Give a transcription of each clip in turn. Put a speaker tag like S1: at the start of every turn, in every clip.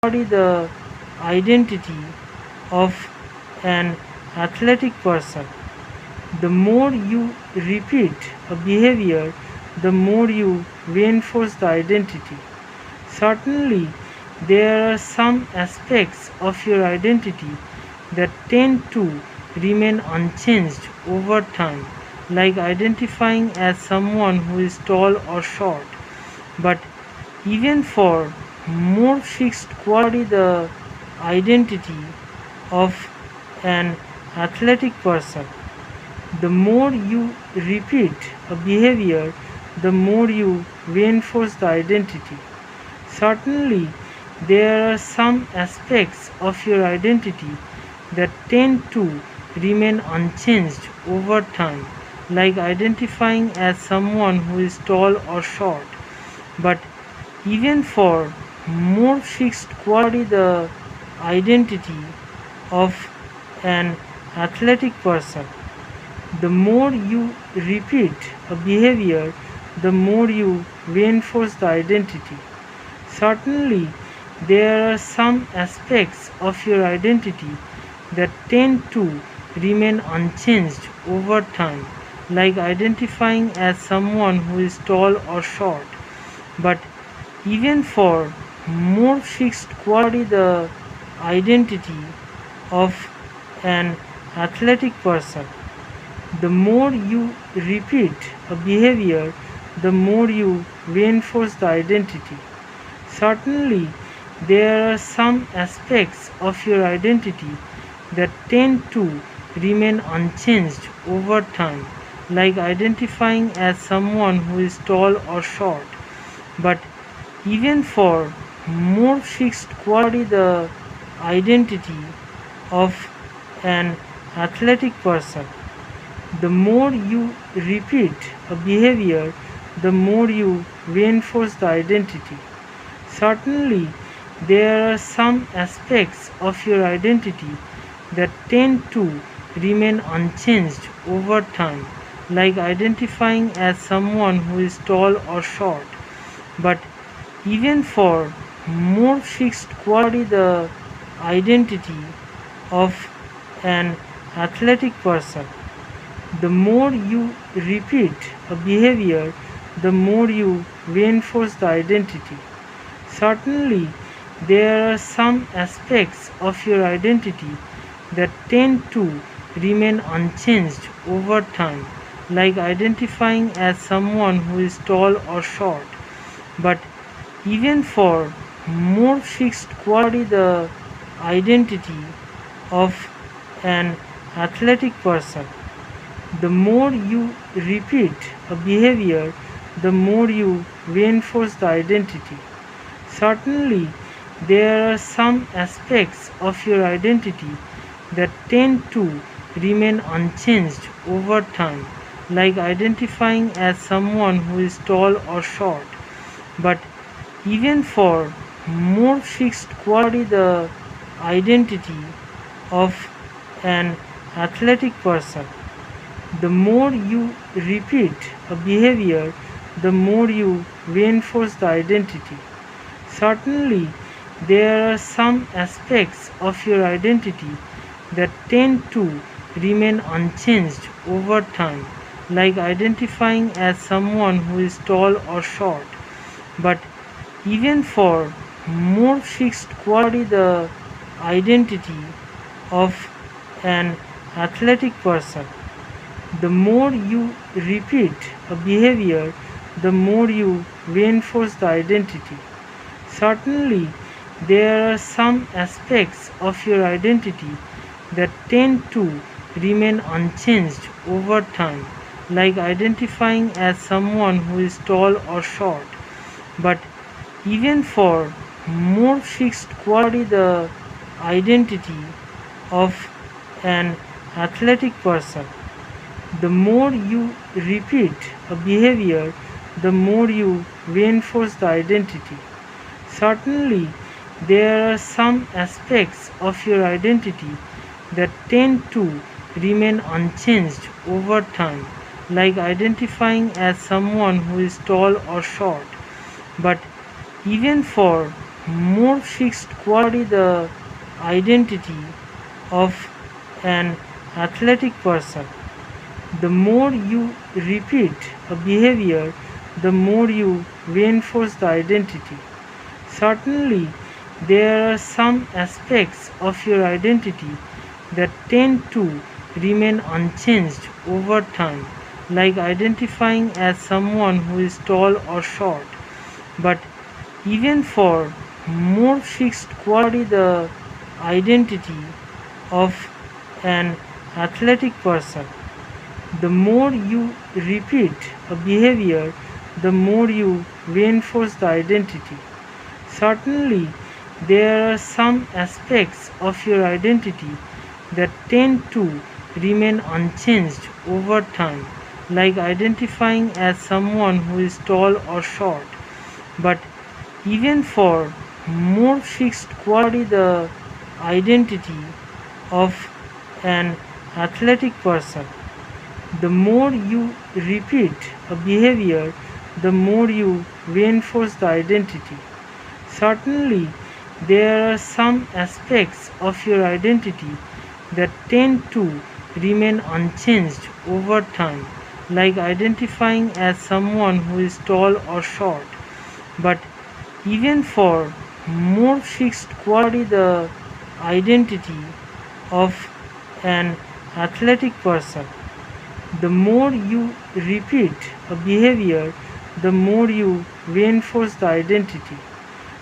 S1: embody the identity of an athletic person. The more you repeat a behavior, the more you reinforce the identity. Certainly, there are some aspects of your identity that tend to remain unchanged over time, like identifying as someone who is tall or short. But even for more fixed the identity of an athletic person. The more you repeat a behavior, the more you reinforce the identity. Certainly, there are some aspects of your identity that tend to remain unchanged over time, like identifying as someone who is tall or short. But even for more fixed the identity of an athletic person. The more you repeat a behavior, the more you reinforce the identity. Certainly, there are some aspects of your identity that tend to remain unchanged over time, like identifying as someone who is tall or short. But even for more fixed the identity of an athletic person. The more you repeat a behavior, the more you reinforce the identity. Certainly, there are some aspects of your identity that tend to remain unchanged over time, like identifying as someone who is tall or short. But even for more fixed the identity of an athletic person. The more you repeat a behavior, the more you reinforce the identity. Certainly, there are some aspects of your identity that tend to remain unchanged over time, like identifying as someone who is tall or short. But even for more fixed the identity of an athletic person. The more you repeat a behavior, the more you reinforce the identity. Certainly, there are some aspects of your identity that tend to remain unchanged over time, like identifying as someone who is tall or short. But even for more fixed the identity of an athletic person. The more you repeat a behavior, the more you reinforce the identity. Certainly, there are some aspects of your identity that tend to remain unchanged over time, like identifying as someone who is tall or short. But even for more fixed the identity of an athletic person. The more you repeat a behavior, the more you reinforce the identity. Certainly, there are some aspects of your identity that tend to remain unchanged over time, like identifying as someone who is tall or short. But even for more fixed the identity of an athletic person. The more you repeat a behavior, the more you reinforce the identity. Certainly, there are some aspects of your identity that tend to remain unchanged over time, like identifying as someone who is tall or short. But even for more fixed the identity of an athletic person. The more you repeat a behavior, the more you reinforce the identity. Certainly, there are some aspects of your identity that tend to remain unchanged over time, like identifying as someone who is tall or short. But even for more fixed quality the identity of an athletic person. The more you repeat a behavior, the more you reinforce the identity. Certainly, there are some aspects of your identity that tend to remain unchanged over time, like identifying as someone who is tall or short. But even for more fixed quality, the identity of an athletic person, the more you repeat a behavior, the more you reinforce the identity. Certainly, there are some aspects of your identity that tend to remain unchanged over time, like identifying as someone who is tall or short. But even for more fixed quality, the identity of an athletic person, the more you repeat a behavior, the more you reinforce the identity. Certainly, there are some aspects of your identity that tend to remain unchanged over time, like identifying as someone who is tall or short. But even for more fixed quality, the identity of an athletic person, the more you repeat a behavior, the more you reinforce the identity.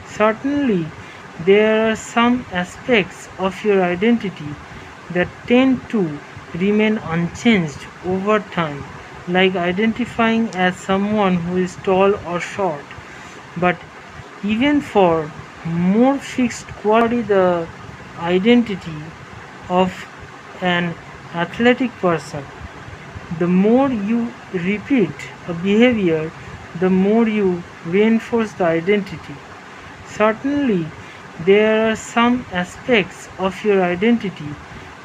S1: Certainly, there are some aspects of your identity that tend to remain unchanged over time, like identifying as someone who is tall or short. But even for more fixed quality, the identity of an athletic person, the more you repeat a behavior, the more you reinforce the identity. Certainly, there are some aspects of your identity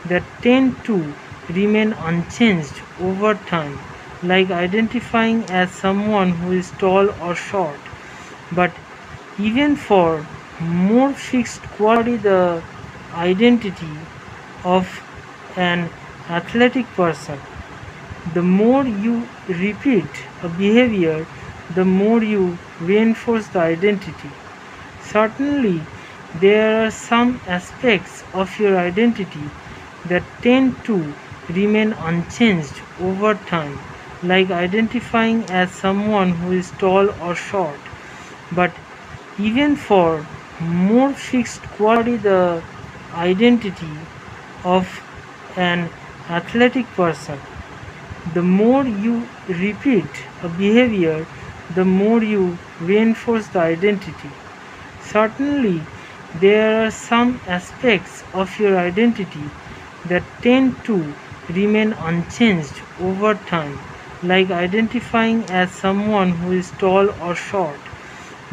S1: that tend to remain unchanged over time, like identifying as someone who is tall or short. But even for more fixed quality, the identity of an athletic person, the more you repeat a behavior, the more you reinforce the identity. Certainly, there are some aspects of your identity that tend to remain unchanged over time, like identifying as someone who is tall or short. But even for more fixed quality, the identity of an athletic person, the more you repeat a behavior, the more you reinforce the identity. Certainly, there are some aspects of your identity that tend to remain unchanged over time, like identifying as someone who is tall or short.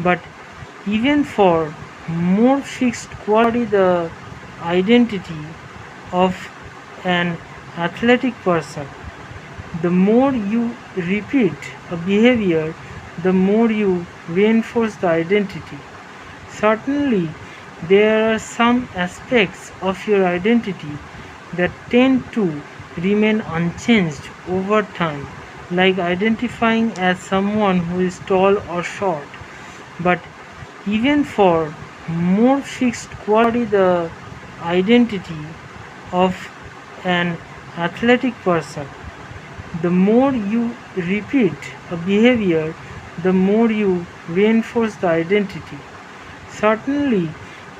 S1: But even for more fixed quality, the identity of an athletic person, the more you repeat a behavior, the more you reinforce the identity. Certainly, there are some aspects of your identity that tend to remain unchanged over time, like identifying as someone who is tall or short. But even for more fixed quality, the identity of an athletic person, the more you repeat a behavior, the more you reinforce the identity. Certainly,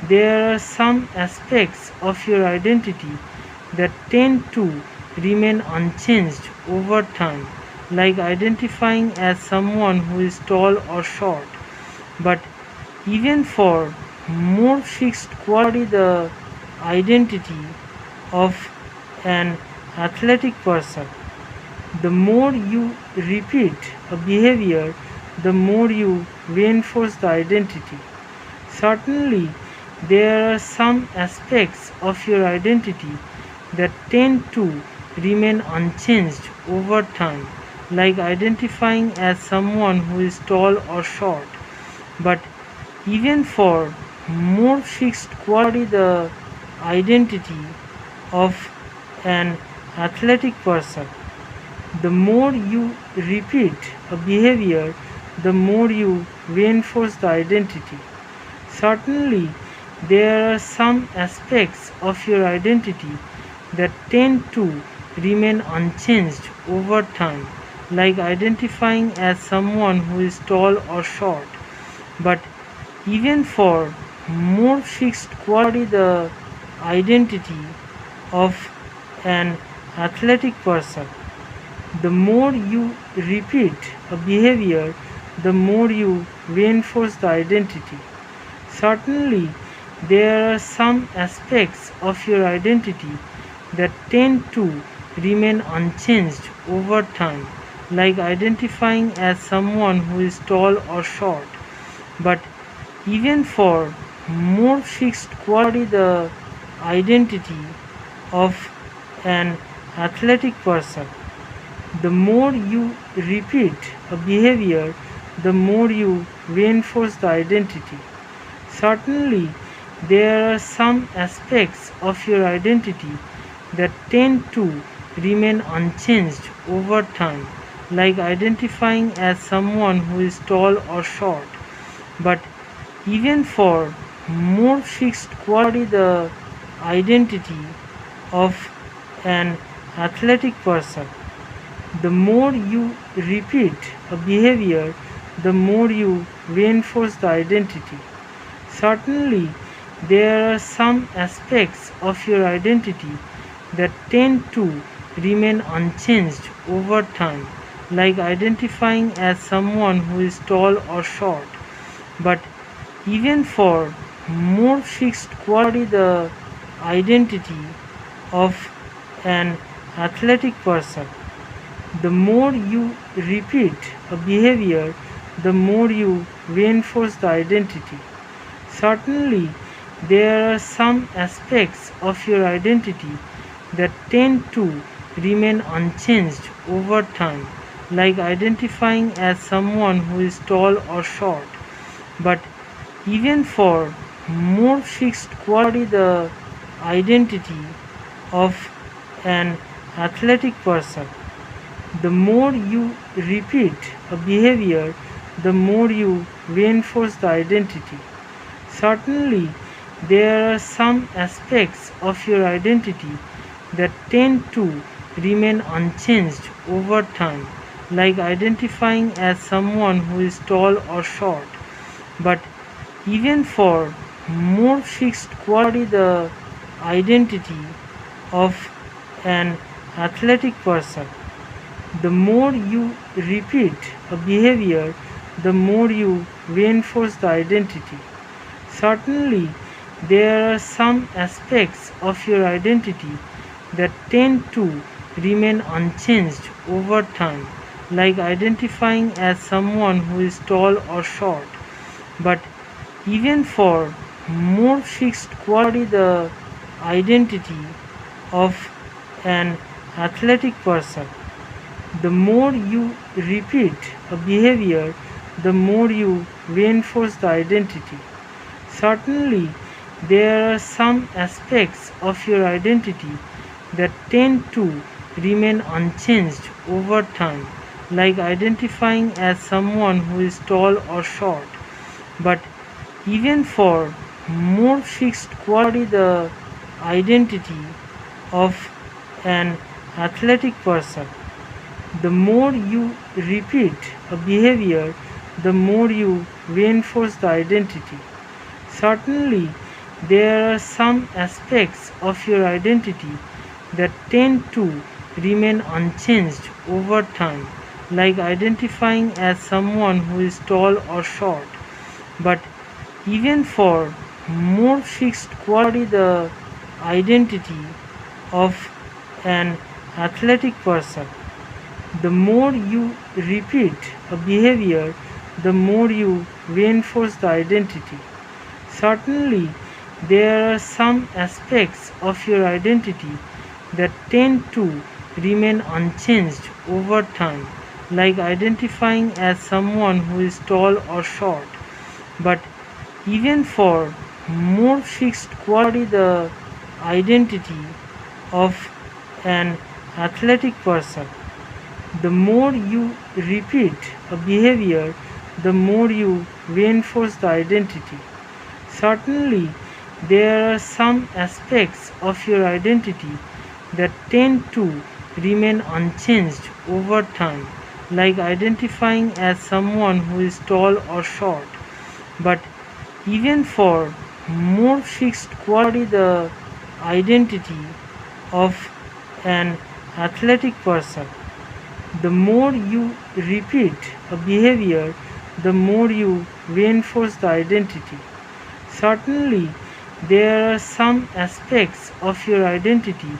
S1: there are some aspects of your identity that tend to remain unchanged over time, like identifying as someone who is tall or short. But even for more fixed quality, the identity of an athletic person, the more you repeat a behavior, the more you reinforce the identity. Certainly, there are some aspects of your identity that tend to remain unchanged over time, like identifying as someone who is tall or short. But even for more fixed quality the identity of an athletic person. The more you repeat a behavior, the more you reinforce the identity. Certainly, there are some aspects of your identity that tend to remain unchanged over time, like identifying as someone who is tall or short. But even for more fixed quality, the identity of an athletic person, the more you repeat a behavior, the more you reinforce the identity. Certainly, there are some aspects of your identity that tend to remain unchanged over time, like identifying as someone who is tall or short. But even for more fixed quality, the identity of an athletic person, the more you repeat a behavior, the more you reinforce the identity. Certainly, there are some aspects of your identity that tend to remain unchanged over time, like identifying as someone who is tall or short. But even for more fixed quality, the identity of an athletic person, the more you repeat a behavior, the more you reinforce the identity. Certainly, there are some aspects of your identity that tend to remain unchanged over time, like identifying as someone who is tall or short. But even for more fixed quality, the identity of an athletic person, the more you repeat a behavior, the more you reinforce the identity. Certainly, there are some aspects of your identity that tend to remain unchanged over time, like identifying as someone who is tall or short. But even for more fixed quality, the identity of an athletic person, the more you repeat a behavior, the more you reinforce the identity. Certainly, there are some aspects of your identity that tend to remain unchanged over time, like identifying as someone who is tall or short. But even for more fixed quality, the identity of an athletic person, the more you repeat a behavior, the more you reinforce the identity. Certainly, there are some aspects of your identity that tend to remain unchanged over time, like identifying as someone who is tall or short. But even for more fixed quality, the identity of an athletic person, the more you repeat a behavior, the more you reinforce the identity. Certainly, there are some aspects of your identity that tend to remain unchanged over time, like identifying as someone who is tall or short. But even for more fixed quality, the identity of an athletic person, the more you repeat a behavior, the more you reinforce the identity. Certainly, there are some aspects of your identity that tend to remain unchanged over time, like identifying as someone who is tall or short. But even for more fixed quality, the identity of an athletic person, the more you repeat a behavior, the more you reinforce the identity. Certainly, there are some aspects of your identity that tend to remain unchanged over time, like identifying as someone who is tall or short. But even for more fixed quality the identity of an athletic person. The more you repeat a behavior, the more you reinforce the identity. Certainly, there are some aspects of your identity that tend to remain unchanged over time, like identifying as someone who is tall or short. But even for more fixed quality, the identity of an athletic person, the more you repeat a behavior, the more you reinforce the identity. Certainly, there are some aspects of your identity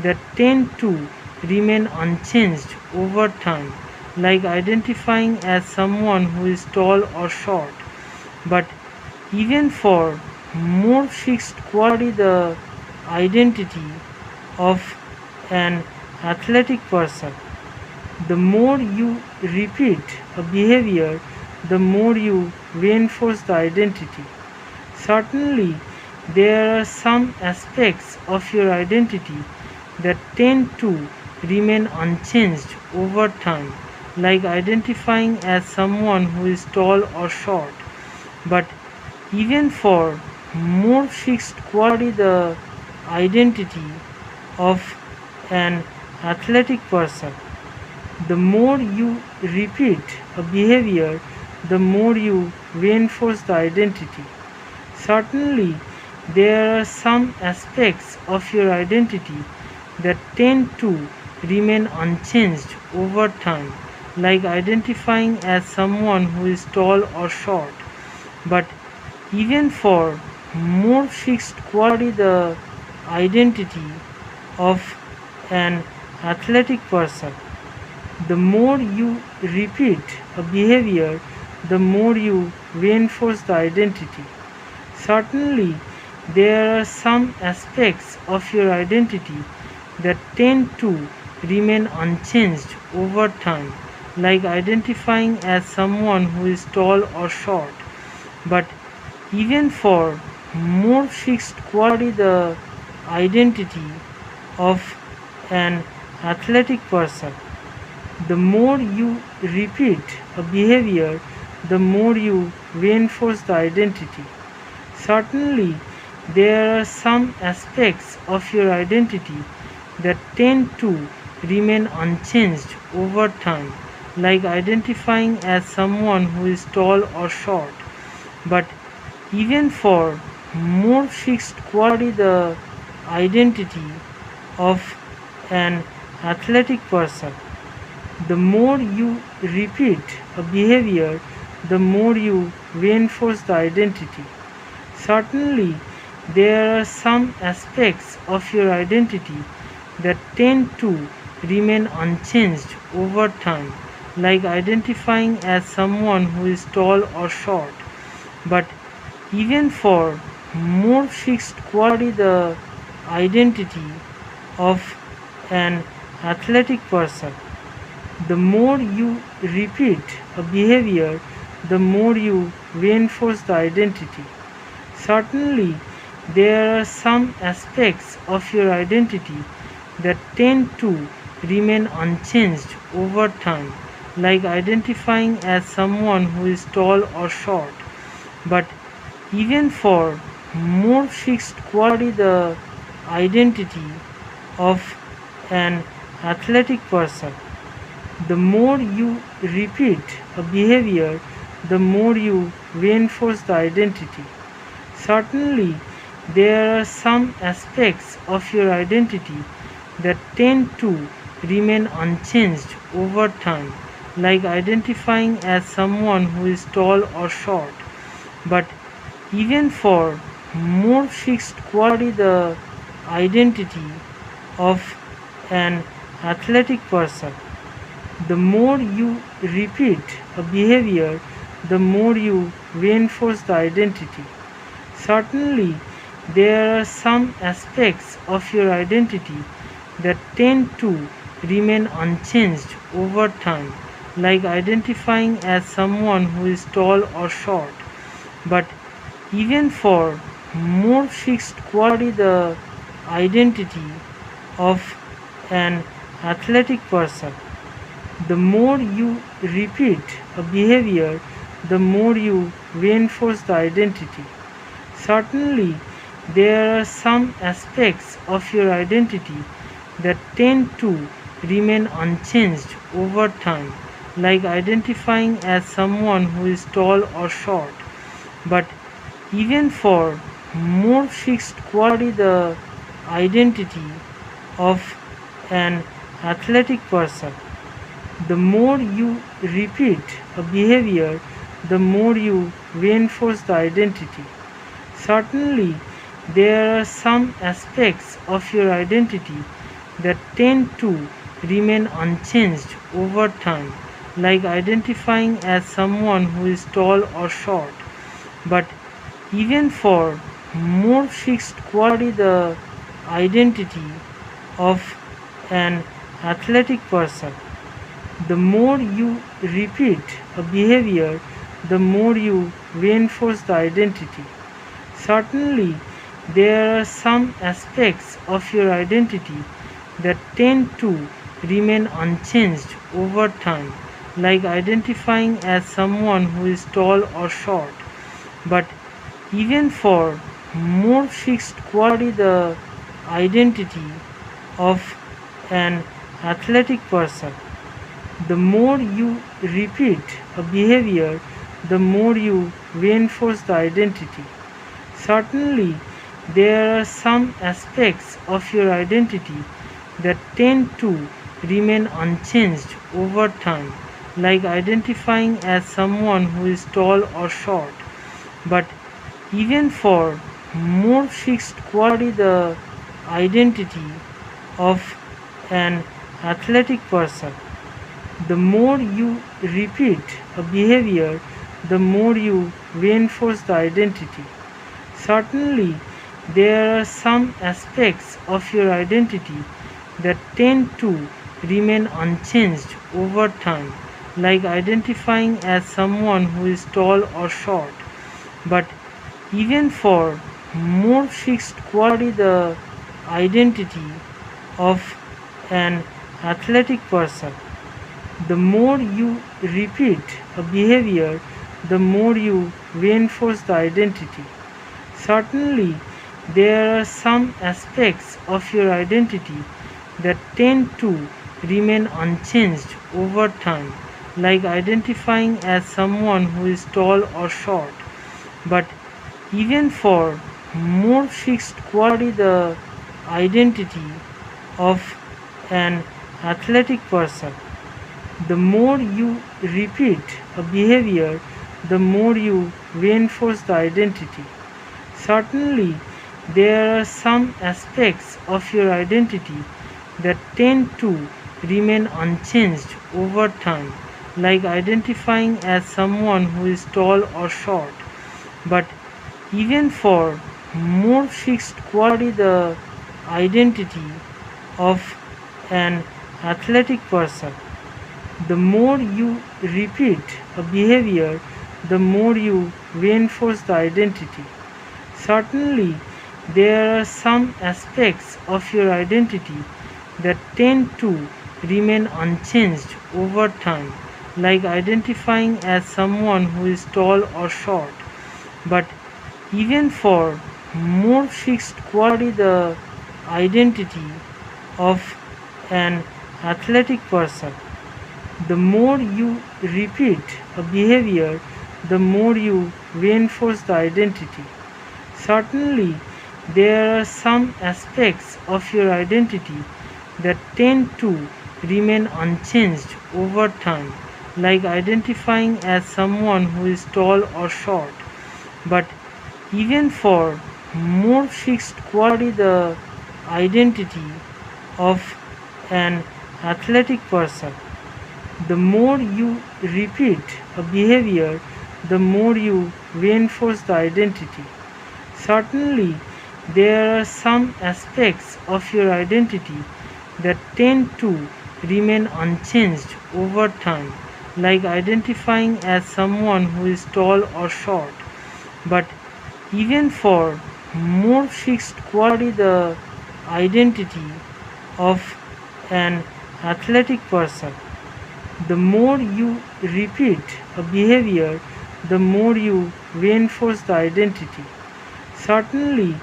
S1: that tend to remain unchanged over time, like identifying as someone who is tall or short. But even for more fixed quality, the identity of an athletic person, the more you repeat a behavior, the more you reinforce the identity. Certainly, there are some aspects of your identity that tend to remain unchanged over time, like identifying as someone who is tall or short. But even for more fixed quality, the identity of an athletic person, the more you repeat a behavior, the more you reinforce the identity. Certainly, there are some aspects of your identity that tend to remain unchanged over time, like identifying as someone who is tall or short. But even for more fixed quality, the identity of an athletic person, the more you repeat a behavior, the more you reinforce the identity. Certainly, there are some aspects of your identity that tend to remain unchanged over time, like identifying as someone who is tall or short. But even for more fixed quality, the identity of an athletic person, the more you repeat a behavior, the more you reinforce the identity. Certainly, there are some aspects of your identity that tend to remain unchanged over time, like identifying as someone who is tall or short. But even for more fixed quality, the identity of an athletic person, the more you repeat a behavior, the more you reinforce the identity. Certainly, there are some aspects of your identity that tend to remain unchanged over time, like identifying as someone who is tall or short. But even for more fixed quality, the identity of an athletic person, the more you repeat a behavior, the more you reinforce the identity. Certainly, there are some aspects of your identity that tend to remain unchanged over time, like identifying as someone who is tall or short. But even for more fixed quality, the identity of an athletic person, the more you repeat a behavior, the more you reinforce the identity. Certainly, there are some aspects of your identity that tend to remain unchanged over time, like identifying as someone who is tall or short. But even for more fixed quality, the identity of an athletic person, the more you repeat a behavior, the more you reinforce the identity. Certainly, there are some aspects of your identity that tend to remain unchanged over time, like identifying as someone who is tall or short. But even for more fixed quality the identity of an athletic person. The more you repeat a behavior, the more you reinforce the identity. Certainly, there are some aspects of your identity that tend to remain unchanged over time, like identifying as someone who is tall or short. But even for more fixed quality, the identity of an athletic person, the more you repeat a behavior, the more you reinforce the identity. Certainly, there are some aspects of your identity that tend to remain unchanged over time, like identifying as someone who is tall or short. But even for more fixed quality, the identity of an athletic person, the more you repeat a behavior, the more you reinforce the identity. Certainly, there are some aspects of your identity that tend to remain unchanged over time, like identifying as someone who is tall or short. But even for more fixed quality, the identity of an athletic person, the more you repeat a behavior, the more you reinforce the identity. Certainly, there are some aspects of your identity that tend to remain unchanged over time, like identifying as someone who is tall or short. But even for more fixed quality, the identity of an athletic person, the more you repeat a behavior, the more you reinforce the identity. Certainly, there are some aspects of your identity that tend to remain unchanged over time, like identifying as someone who is tall or short. But even for more fixed quality, the identity of an athletic person, the more you repeat a behavior, the more you reinforce the identity. Certainly, there are some aspects of your identity that tend to remain unchanged over time, like identifying as someone who is tall or short. But even for more fixed quality, the identity of an athletic person, the more you repeat a behavior, the more you reinforce the identity. Certainly, there are some aspects of your identity that tend to remain unchanged over time, like identifying as someone who is tall or short. But even for more fixed quality, the identity of an athletic person, the more you repeat a behavior, the more you reinforce the identity. Certainly, there are some aspects of your identity that tend to remain unchanged over time, like identifying as someone who is tall or short. But even for more fixed quality, the identity of an athletic person, the more you repeat a behavior, the more you reinforce the identity. Certainly, there are some aspects of your identity that tend to remain unchanged over time, like identifying as someone who is tall or short. But even for more fixed quality, the identity of an athletic person, the more you repeat a behavior, the more you reinforce the identity. Certainly, there are some aspects of your identity that tend to remain unchanged over time, like identifying as someone who is tall or short. But even for more fixed quality the identity of an athletic person. The more you repeat a behavior, the more you reinforce the identity. Certainly,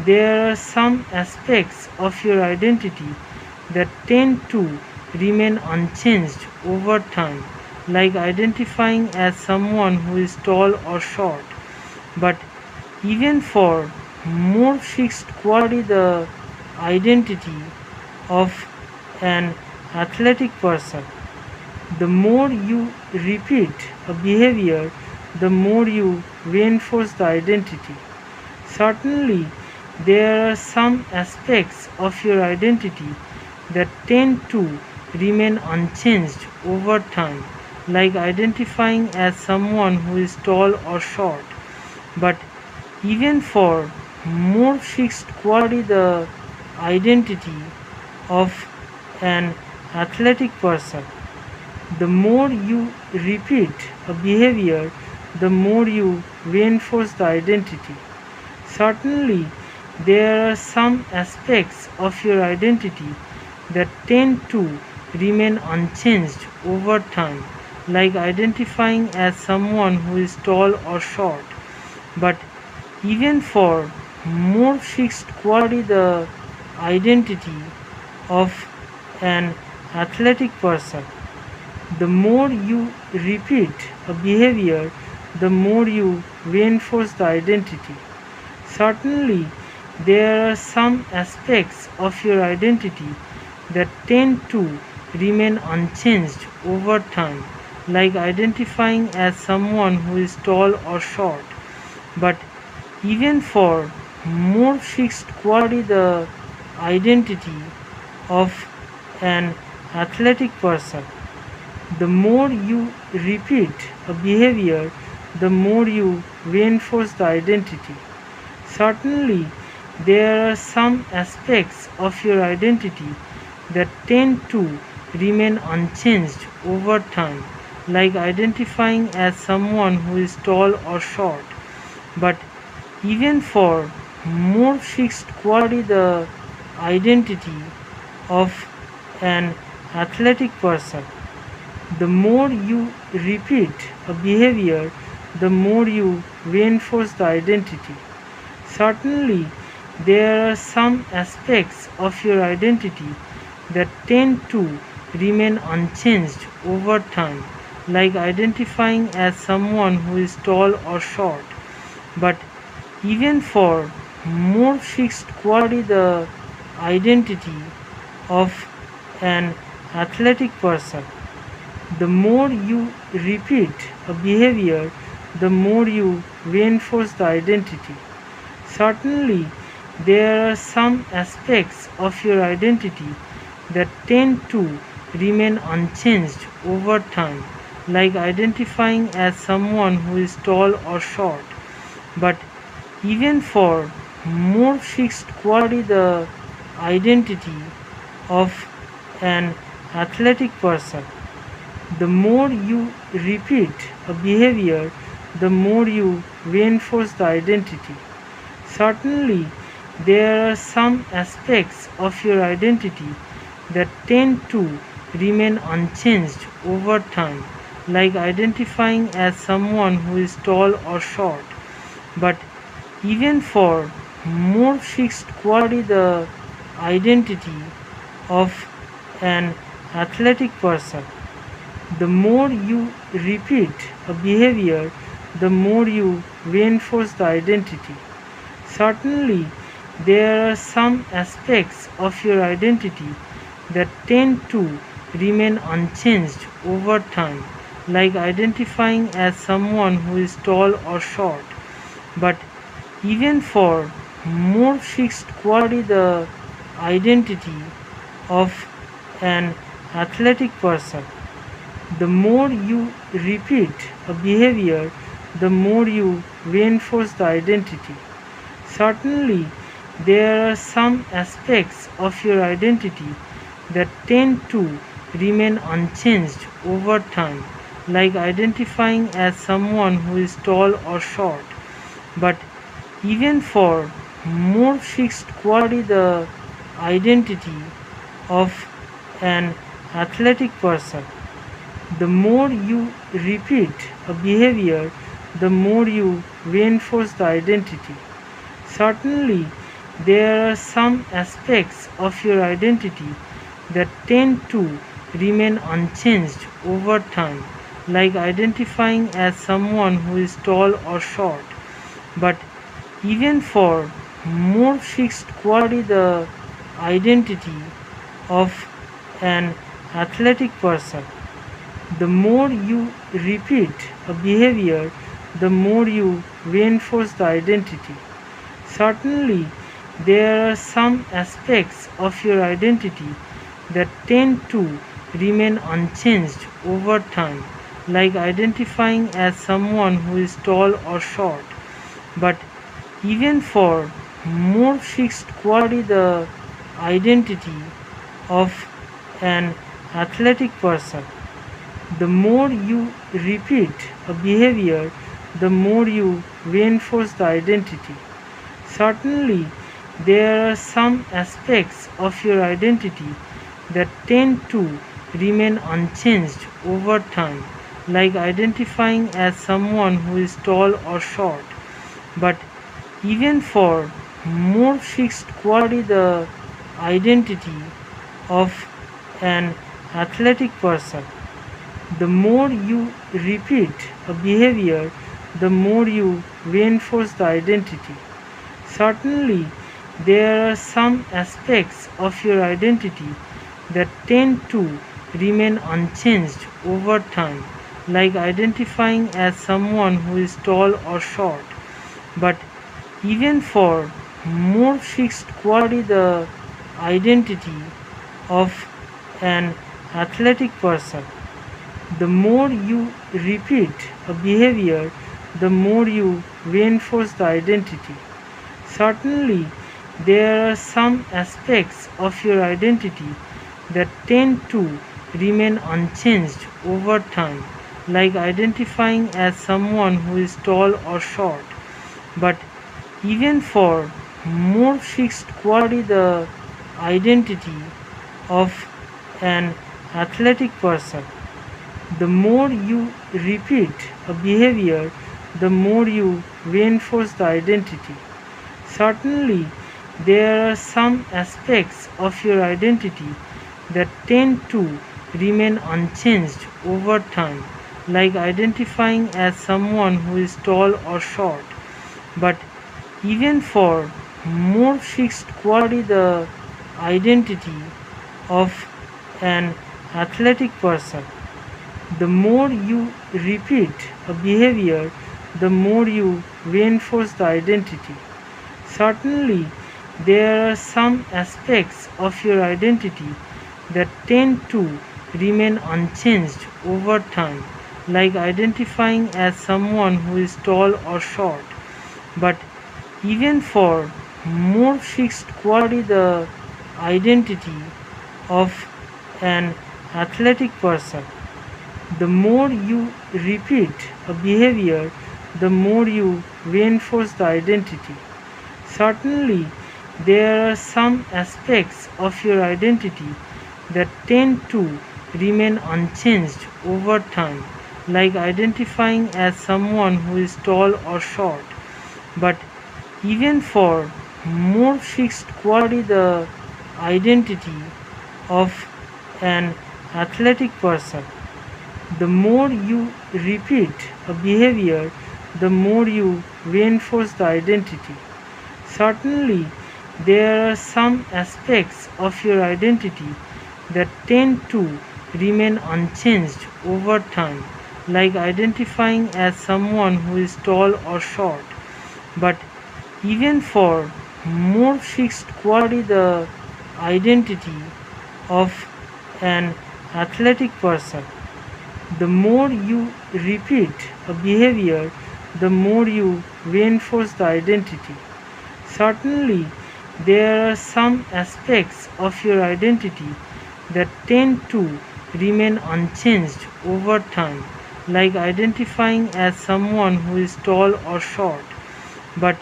S1: there are some aspects of your identity that tend to remain unchanged over time, like identifying as someone who is tall or short. But even for more fixed quality, the identity of an athletic person, the more you repeat a behavior, the more you reinforce the identity. Certainly, there are some aspects of your identity that tend to remain unchanged over time, like identifying as someone who is tall or short. But even for more fixed quality, the identity of an athletic person, the more you repeat a behavior, the more you reinforce the identity. Certainly, there are some aspects of your identity that tend to remain unchanged over time, like identifying as someone who is tall or short. But even for more fixed quality, the identity of an athletic person, the more you repeat a behavior, the more you reinforce the identity. Certainly, there are some aspects of your identity that tend to remain unchanged over time, like identifying as someone who is tall or short. But even for more fixed quality, the identity of an athletic person, the more you repeat a behavior, the more you reinforce the identity. Certainly, there are some aspects of your identity that tend to remain unchanged over time, like identifying as someone who is tall or short. But even for more fixed quality, the identity of an athletic person, the more you repeat a behavior, the more you reinforce the identity. Certainly, there are some aspects of your identity that tend to remain unchanged over time, like identifying as someone who is tall or short. But even for more fixed quality, the identity of an athletic person, the more you repeat a behavior, the more you reinforce the identity. Certainly, there are some aspects of your identity that tend to remain unchanged over time, like identifying as someone who is tall or short. But even for more fixed quality, the identity of an athletic person, the more you repeat a behavior, the more you reinforce the identity. Certainly, there are some aspects of your identity that tend to remain unchanged over time, like identifying as someone who is tall or short. But even for more fixed quality, the identity of an athletic person, the more you repeat a behavior, the more you reinforce the identity. Certainly, there are some aspects of your identity that tend to remain unchanged over time, like identifying as someone who is tall or short. But even for more fixed quality, the identity of an athletic person, the more you repeat a behavior, the more you reinforce the identity. Certainly, there are some aspects of your identity that tend to remain unchanged over time, like identifying as someone who is tall or short. But even for more fixed quality the identity of an athletic person. The more you repeat a behavior, the more you reinforce the identity. Certainly, there are some aspects of your identity that tend to remain unchanged over time, like identifying as someone who is tall or short. But even for more fixed quality, the identity of an athletic person, the more you repeat a behavior, the more you reinforce the identity. Certainly, there are some aspects of your identity that tend to remain unchanged over time, like identifying as someone who is tall or short. But even for more fixed quality, the identity of an athletic person, the more you repeat a behavior, the more you reinforce the identity. Certainly, there are some aspects of your identity that tend to remain unchanged over time, like identifying as someone who is tall or short. But even for more fixed quality, the identity of an athletic person, the more you repeat a behavior, the more you reinforce the identity. Certainly, there are some aspects of your identity that tend to remain unchanged over time, like identifying as someone who is tall or short. But even for more fixed quality, the identity of an athletic person, the more you repeat a behavior, the more you reinforce the identity. Certainly, there are some aspects of your identity that tend to remain unchanged over time, like identifying as someone who is tall or short. But even for more fixed quality, the identity of an athletic person, the more you repeat a behavior, the more you reinforce the identity. Certainly, there are some aspects of your identity that tend to remain unchanged over time, like identifying as someone who is tall or short. But even for more fixed quality, the identity of an athletic person, the more you repeat a behavior, the more you reinforce the identity. Certainly, there are some aspects of your identity that tend to remain unchanged over time, like identifying as someone who is tall or short. But even for more fixed quality, the identity of an athletic person, the more you repeat a behavior, the more you reinforce the identity. Certainly, there are some aspects of your identity that tend to remain unchanged over time, like identifying as someone who is tall or short. But even for more fixed quality, the identity of an athletic person, the more you repeat a behavior, the more you reinforce the identity. Certainly, there are some aspects of your identity that tend to remain unchanged over time, like identifying as someone who is tall or short. But even for more fixed quality, the identity of an athletic person, the more you repeat a behavior, the more you reinforce the identity. Certainly, there are some aspects of your identity that tend to remain unchanged over time, like identifying as someone who is tall or short. But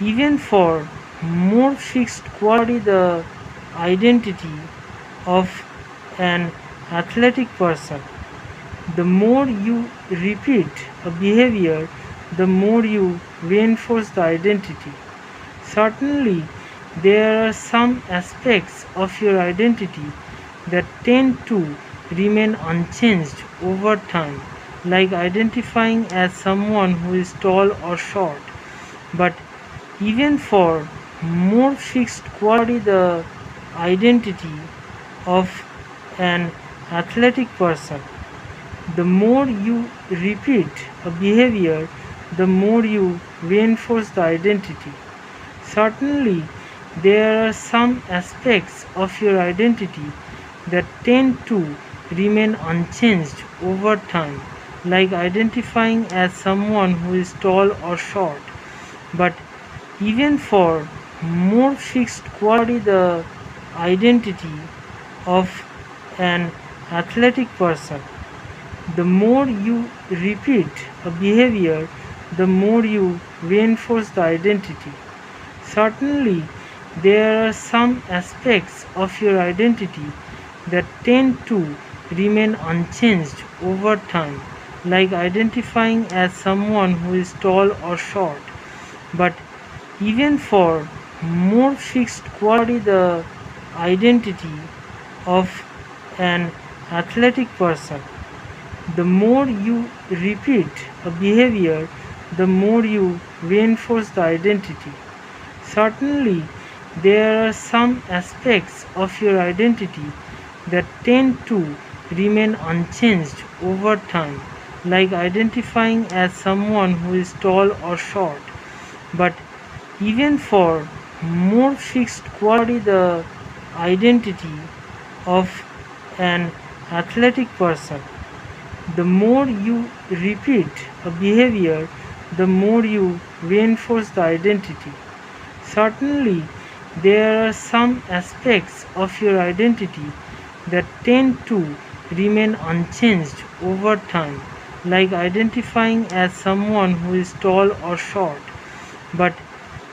S1: even for more fixed quality the identity of an athletic person. The more you repeat a behavior, the more you reinforce the identity. Certainly, there are some aspects of your identity that tend to remain unchanged over time, like identifying as someone who is tall or short. But even for more fixed quality, the identity of an athletic person, the more you repeat a behavior, the more you reinforce the identity. Certainly, there are some aspects of your identity that tend to remain unchanged over time, like identifying as someone who is tall or short. But even for more fixed quality, the identity of an athletic person, the more you repeat a behavior, the more you reinforce the identity. Certainly, there are some aspects of your identity that tend to remain unchanged over time, like identifying as someone who is tall or short. But even for more fixed quality, the identity of an athletic person, the more you repeat a behavior, the more you reinforce the identity. Certainly, there are some aspects of your identity that tend to remain unchanged over time, like identifying as someone who is tall or short. But even for more fixed quality, the identity of an athletic person, the more you repeat a behavior, the more you reinforce the identity. Certainly, there are some aspects of your identity that tend to remain unchanged over time, like identifying as someone who is tall or short. But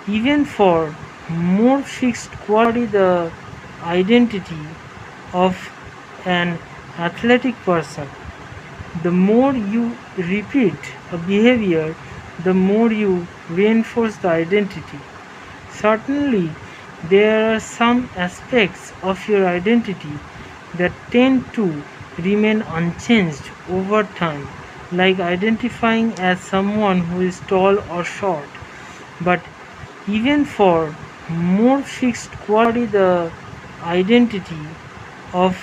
S1: even for more fixed quality, the identity of an athletic person, the more you repeat a behavior, the more you reinforce the identity. Certainly, there are some aspects of your identity that tend to remain unchanged over time, like identifying as someone who is tall or short. But even for more fixed quality, the identity of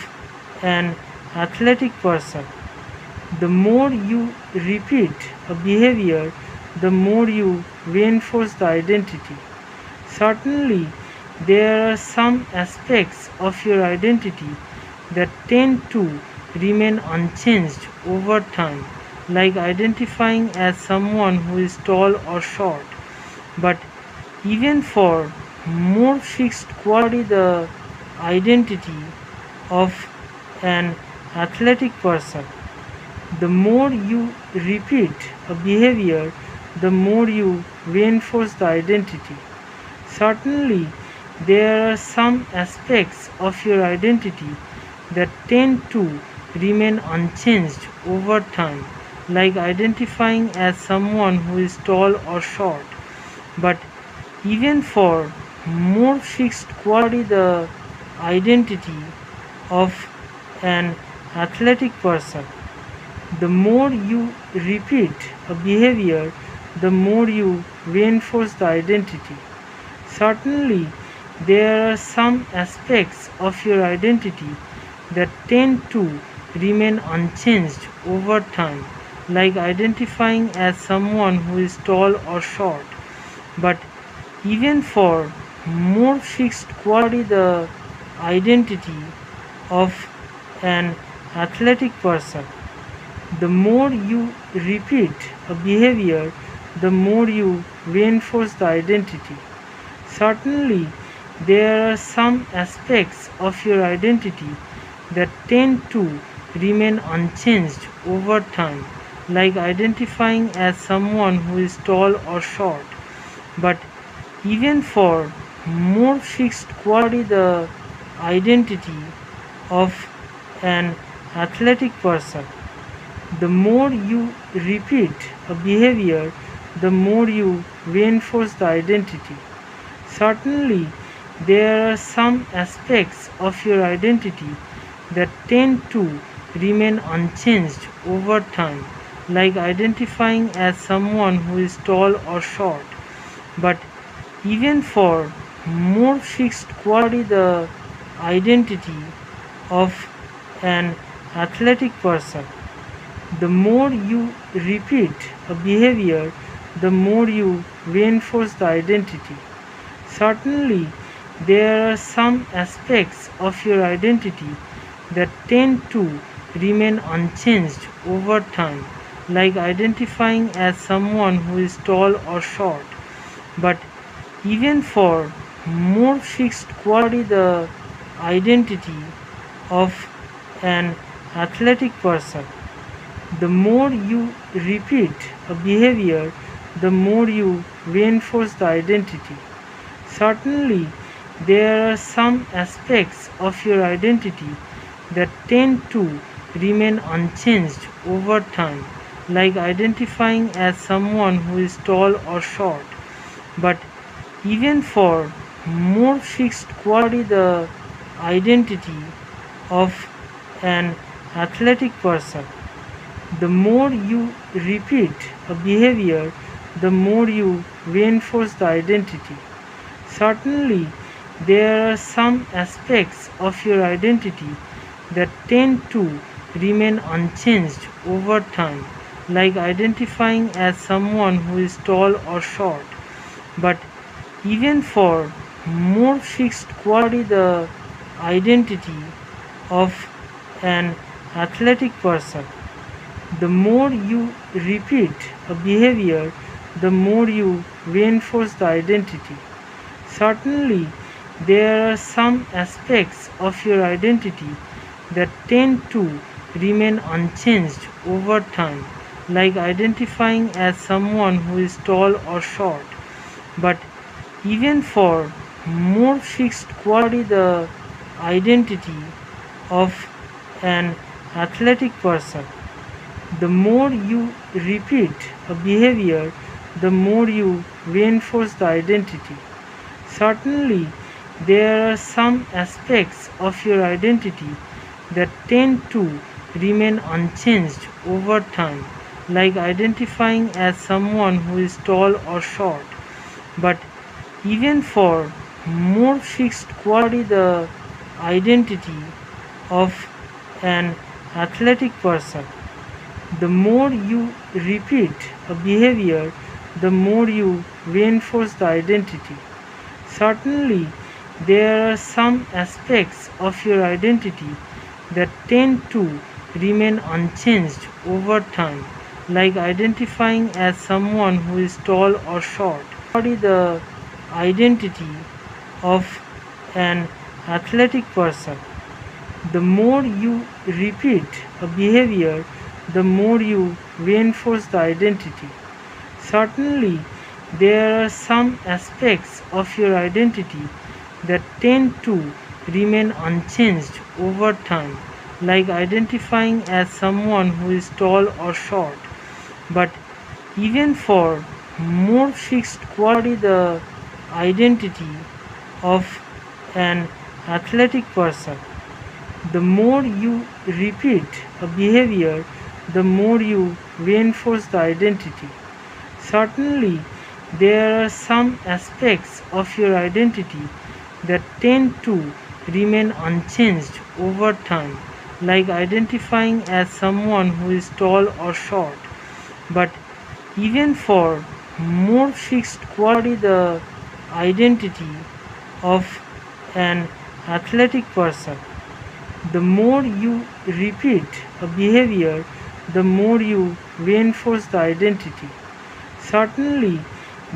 S1: an athletic person, the more you repeat a behavior, the more you reinforce the identity. Certainly, there are some aspects of your identity that tend to remain unchanged over time, like identifying as someone who is tall or short. But even for more fixed quality, the identity of an athletic person, the more you repeat a behavior, the more you reinforce the identity. Certainly, there are some aspects of your identity that tend to remain unchanged over time, like identifying as someone who is tall or short. But even for more fixed quality, the identity of an athletic person, the more you repeat a behavior, the more you reinforce the identity. Certainly, there are some aspects of your identity that tend to remain unchanged over time, like identifying as someone who is tall or short. But even for more fixed quality, the identity of an athletic person, the more you repeat a behavior, the more you reinforce the identity. Certainly, there are some aspects of your identity that tend to remain unchanged over time, like identifying as someone who is tall or short. But even for more fixed quality the identity of an athletic person. The more you repeat a behavior, the more you reinforce the identity. Certainly, there are some aspects of your identity that tend to remain unchanged over time, like identifying as someone who is tall or short. But even for more fixed quality, the identity of an athletic person, the more you repeat a behavior, the more you reinforce the identity. Certainly, there are some aspects of your identity that tend to remain unchanged over time, like identifying as someone who is tall or short. But even for more fixed quality, the identity of an athletic person, the more you repeat a behavior, the more you reinforce the identity. Certainly, there are some aspects of your identity that tend to remain unchanged over time, like identifying as someone who is tall or short. But even for more fixed quality, the identity of an athletic person, the more you repeat a behavior, the more you reinforce the identity. Certainly, there are some aspects of your identity that tend to remain unchanged over time, like identifying as someone who is tall or short. But even for more fixed quality, the identity of an athletic person, the more you repeat a behavior, the more you reinforce the identity. Certainly, there are some aspects of your identity that tend to remain unchanged over time, like identifying as someone who is tall or short. But even for more fixed quality, the identity of an athletic person, the more you repeat a behavior, the more you reinforce the identity. Certainly, there are some aspects of your identity that tend to remain unchanged over time, like identifying as someone who is tall or short. But even for more fixed quality, the identity of an athletic person, the more you repeat a behavior, the more you reinforce the identity. Certainly, there are some aspects of your identity that tend to remain unchanged over time, like identifying as someone who is tall or short. The identity of an athletic person, the more you repeat a behavior, the more you reinforce the identity. Certainly, there are some aspects of your identity that tend to remain unchanged over time, like identifying as someone who is tall or short. But even for more fixed quality, the identity of an athletic person, the more you repeat a behavior, the more you reinforce the identity. Certainly, there are some aspects of your identity that tend to remain unchanged over time, like identifying as someone who is tall or short. But even for more fixed quality, the identity of an athletic person, the more you repeat a behavior, the more you reinforce the identity. Certainly,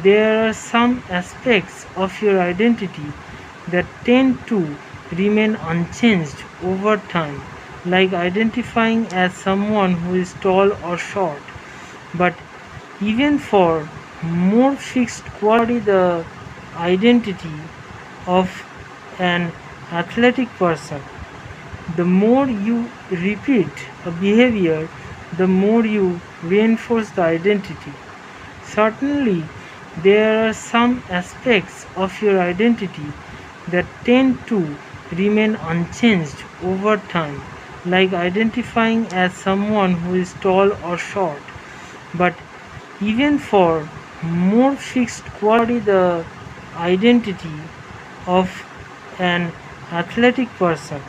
S1: there are some aspects of your identity that tend to remain unchanged over time, like identifying as someone who is tall or short. But even for more fixed quality, the identity of an athletic person. The more you repeat a behavior, the more you reinforce the identity. Certainly, there are some aspects of your identity that tend to remain unchanged over time, like identifying as someone who is tall or short. But even for more fixed quality, the identity of an athletic person,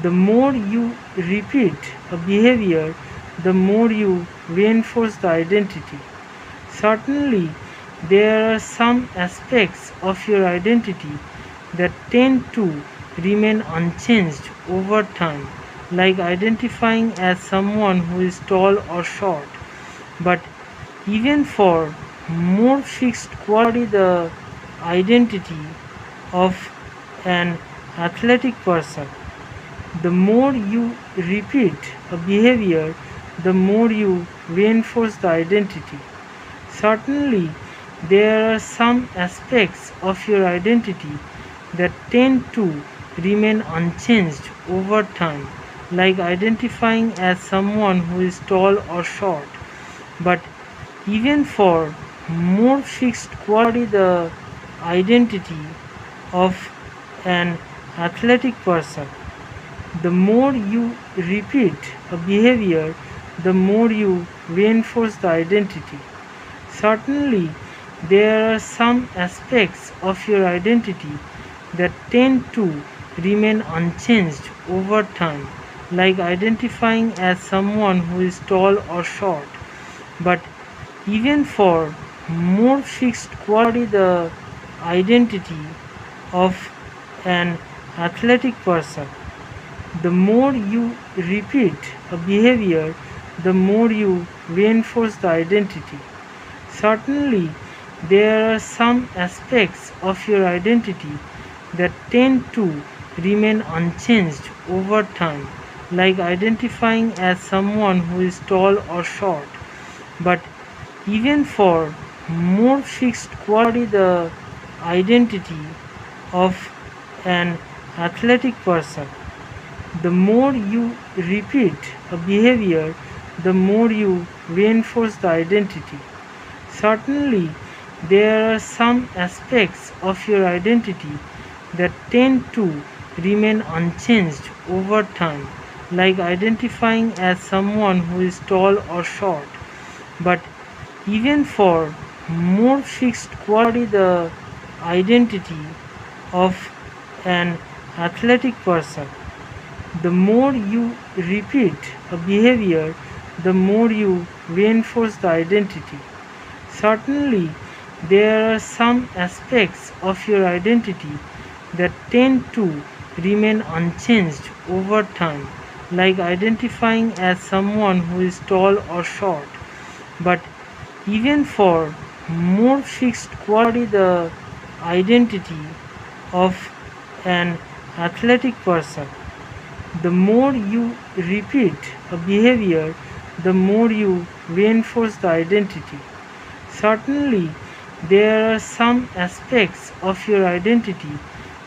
S1: the more you repeat a behavior, the more you reinforce the identity. Certainly, there are some aspects of your identity that tend to remain unchanged over time, like identifying as someone who is tall or short. But even for more fixed quality, the identity of an athletic person, the more you repeat a behavior, the more you reinforce the identity. Certainly, there are some aspects of your identity that tend to remain unchanged over time, like identifying as someone who is tall or short. But even for more fixed quality, the identity of an athletic person, the more you repeat a behavior, the more you reinforce the identity. Certainly, there are some aspects of your identity that tend to remain unchanged over time, like identifying as someone who is tall or short. But even for more fixed quality, the identity of an athletic person, the more you repeat a behavior, the more you reinforce the identity. Certainly, there are some aspects of your identity that tend to remain unchanged over time, like identifying as someone who is tall or short. But even for more fixed quality, the identity of an athletic person, the more you repeat a behavior, the more you reinforce the identity. Certainly, there are some aspects of your identity that tend to remain unchanged over time, like identifying as someone who is tall or short. But even for more fixed quality, the identity of an athletic person, the more you repeat a behavior, the more you reinforce the identity. Certainly, there are some aspects of your identity that tend to remain unchanged over time, like identifying as someone who is tall or short. But even for more fixed quality, the identity of an athletic person, the more you repeat a behavior, the more you reinforce the identity. Certainly, there are some aspects of your identity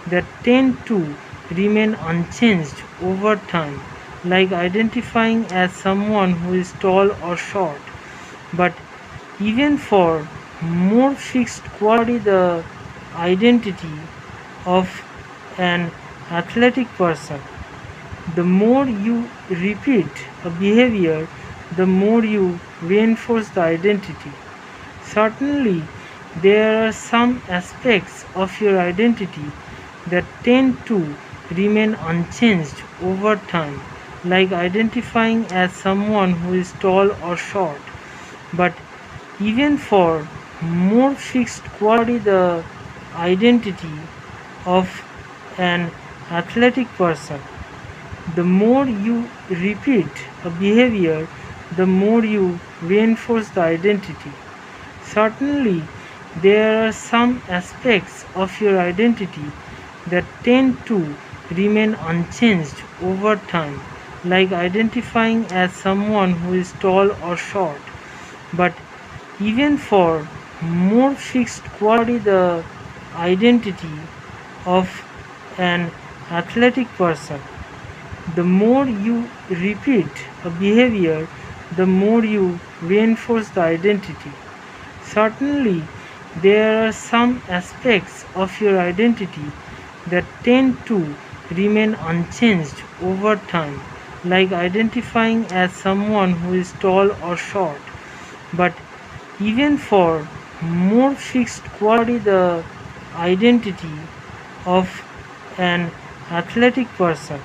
S1: that tend to remain unchanged over time, like identifying as someone who is tall or short. But even for more fixed quality, the identity of an athletic person, the more you repeat a behavior, the more you reinforce the identity. Certainly, there are some aspects of your identity that tend to remain unchanged over time, like identifying as someone who is tall or short. But even for more fixed quality, the identity of an athletic person, the more you repeat a behavior, the more you reinforce the identity. Certainly, there are some aspects of your identity that tend to remain unchanged over time, like identifying as someone who is tall or short. But even for more fixed quality, the identity of an athletic person. The more you repeat a behavior, the more you reinforce the identity. Certainly, there are some aspects of your identity that tend to remain unchanged over time, like identifying as someone who is tall or short. But even for more fixed quality, the identity of an athletic person,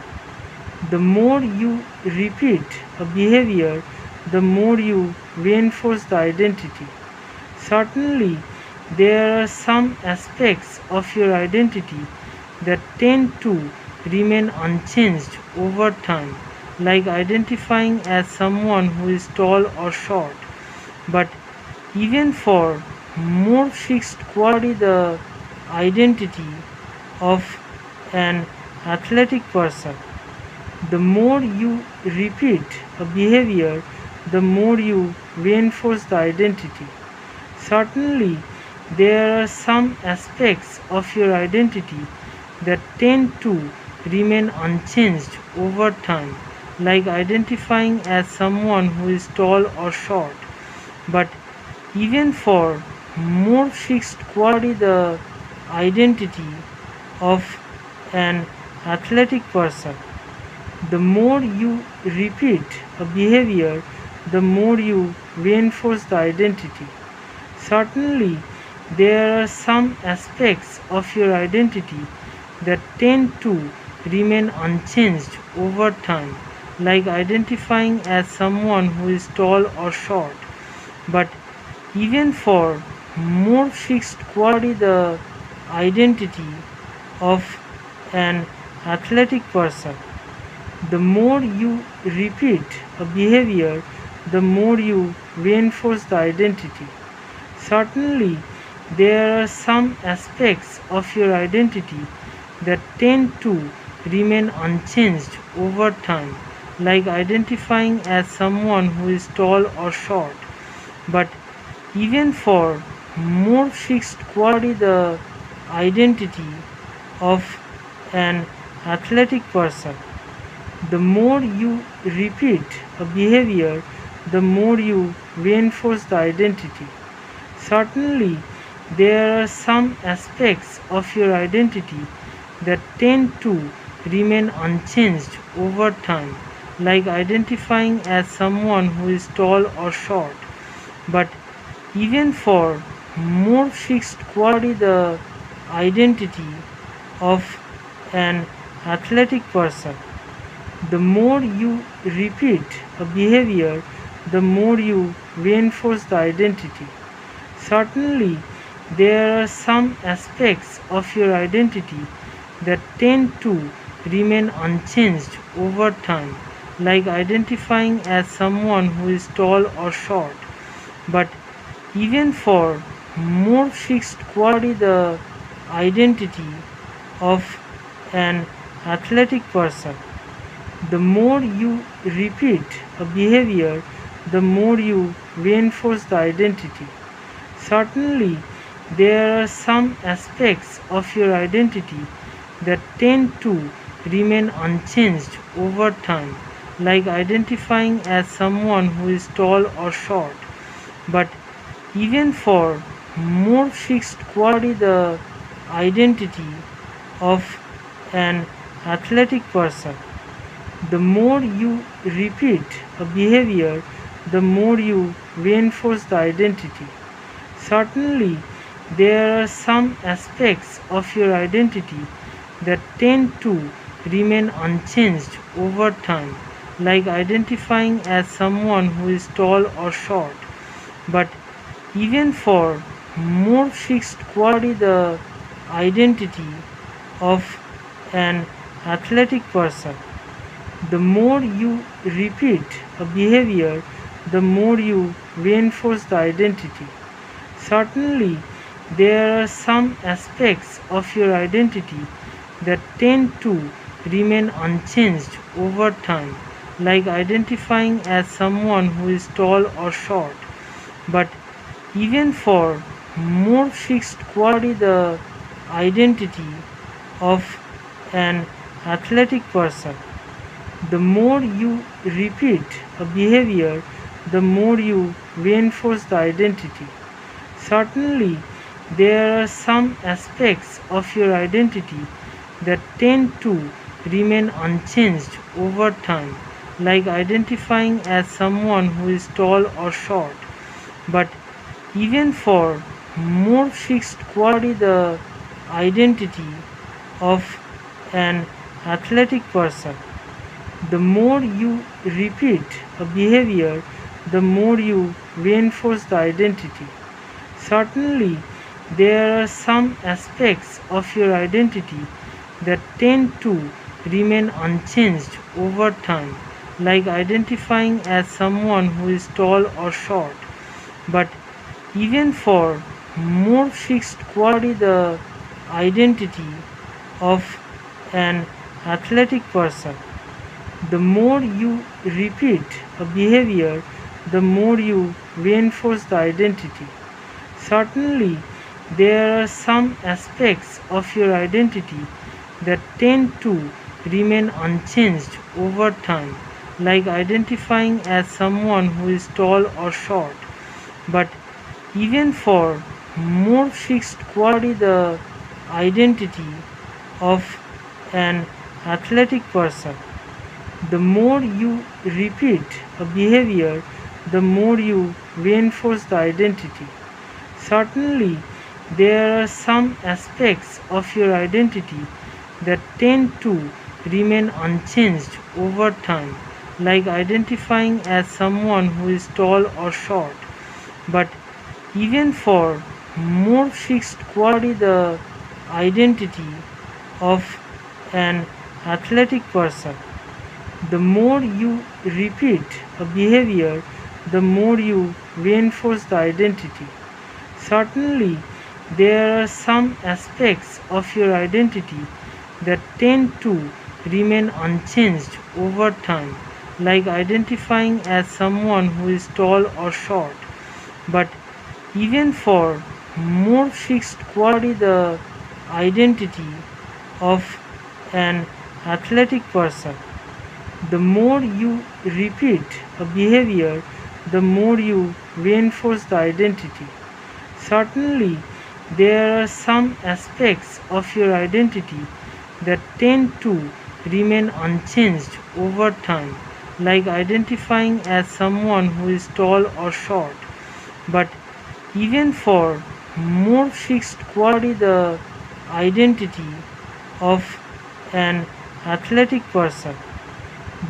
S1: the more you repeat a behavior, the more you reinforce the identity. Certainly, there are some aspects of your identity that tend to remain unchanged over time, like identifying as someone who is tall or short. But even for more fixed quality, the identity of an athletic person, the more you repeat a behavior, the more you reinforce the identity. Certainly, there are some aspects of your identity that tend to remain unchanged over time, like identifying as someone who is tall or short. But even for more fixed quality, the identity of an athletic person, the more you repeat a behavior, the more you reinforce the identity. Certainly, there are some aspects of your identity that tend to remain unchanged over time, like identifying as someone who is tall or short. But even for more fixed quality, the identity of an athletic person, the more you repeat a behavior, the more you reinforce the identity. Certainly, there are some aspects of your identity that tend to remain unchanged over time, like identifying as someone who is tall or short. But even for more fixed quality, the identity of an athletic person, the more you repeat a behavior, the more you reinforce the identity. Certainly, there are some aspects of your identity that tend to remain unchanged over time, like identifying as someone who is tall or short. But even for more fixed quality, the identity of an athletic person, the more you repeat a behavior, the more you reinforce the identity. Certainly, there are some aspects of your identity that tend to remain unchanged over time, like identifying as someone who is tall or short. But even for more fixed quality, the identity of an athletic person, the more you repeat a behavior, the more you reinforce the identity. Certainly, there are some aspects of your identity that tend to remain unchanged over time, like identifying as someone who is tall or short. But even for more fixed quality, the identity of an athletic person, the more you repeat a behavior, the more you reinforce the identity. Certainly, there are some aspects of your identity that tend to remain unchanged over time, like identifying as someone who is tall or short. But even for more fixed quality, the identity of an athletic person, the more you repeat a behavior, the more you reinforce the identity. Certainly, there are some aspects of your identity that tend to remain unchanged over time, like identifying as someone who is tall or short. But even for more fixed quality, the identity of an athletic person. The more you repeat a behavior, the more you reinforce the identity. Certainly, there are some aspects of your identity that tend to remain unchanged over time, like identifying as someone who is tall or short. But even for more fixed quality, the identity of an athletic person, the more you repeat a behavior, the more you reinforce the identity. Certainly, there are some aspects of your identity that tend to remain unchanged over time, like identifying as someone who is tall or short. But even for more fixed quality, the identity of an athletic person, the more you repeat a behavior, the more you reinforce the identity. Certainly, there are some aspects of your identity that tend to remain unchanged over time, like identifying as someone who is tall or short. But even for more fixed quality, the identity of an athletic person, the more you repeat a behavior, the more you reinforce the identity. Certainly, there are some aspects of your identity that tend to remain unchanged over time, like identifying as someone who is tall or short. But even for more fixed quality, the identity of an athletic person, the more you repeat a behavior, the more you reinforce the identity. Certainly, there are some aspects of your identity that tend to remain unchanged over time, like identifying as someone who is tall or short. But even for more fixed quality, the identity of an athletic person, the more you repeat a behavior, the more you reinforce the identity. Certainly, there are some aspects of your identity that tend to remain unchanged over time, like identifying as someone who is tall or short. But even for more fixed quality, the identity of an athletic person,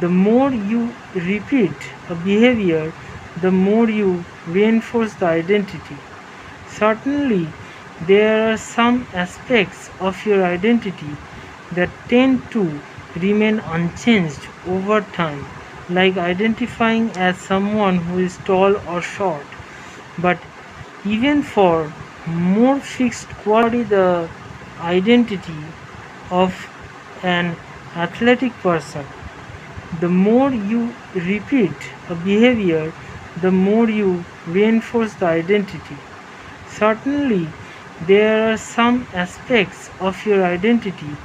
S1: the more you repeat a behavior, the more you reinforce the identity. Certainly, there are some aspects of your identity that tend to remain unchanged over time, like identifying as someone who is tall or short. But even for more fixed quality, the identity of an athletic person, the more you repeat a behavior, the more you reinforce the identity. Certainly, there are some aspects of your identity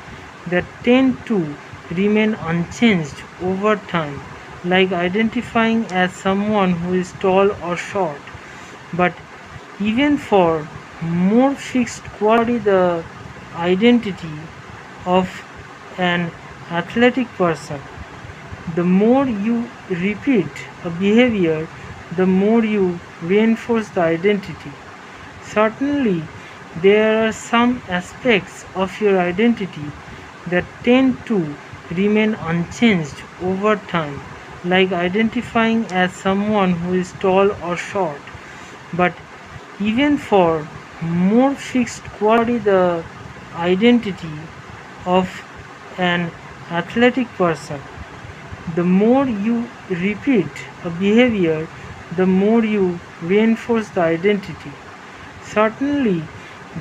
S1: that tend to remain unchanged over time, like identifying as someone who is tall or short. But even for more fixed quality, the identity of an athletic person, the more you repeat a behavior, the more you reinforce the identity. Certainly, there are some aspects of your identity that tend to remain unchanged over time, like identifying as someone who is tall or short. But even for more fixed quality, the identity of an athletic person, the more you repeat a behavior, the more you reinforce the identity. Certainly,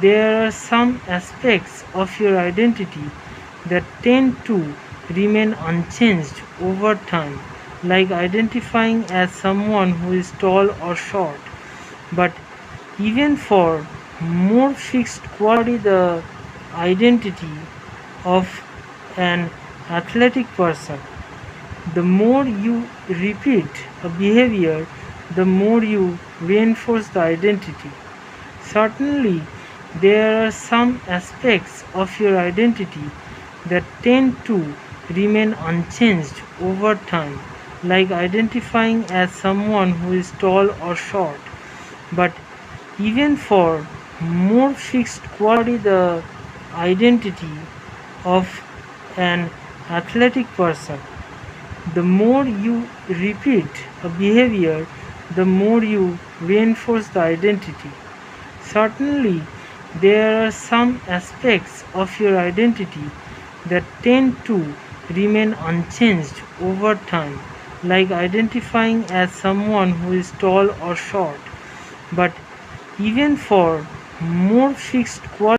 S1: there are some aspects of your identity that tend to remain unchanged over time, like identifying as someone who is tall or short. But even for more fixed quality, the identity of an athletic person. The more you repeat a behavior, the more you reinforce the identity. Certainly, there are some aspects of your identity that tend to remain unchanged over time, like identifying as someone who is tall or short. But even for more fixed quality, the identity of an athletic person. The more you repeat a behavior, the more you reinforce the identity. Certainly, there are some aspects of your identity that tend to remain unchanged over time, like identifying as someone who is tall or short. But even for more fixed qualities,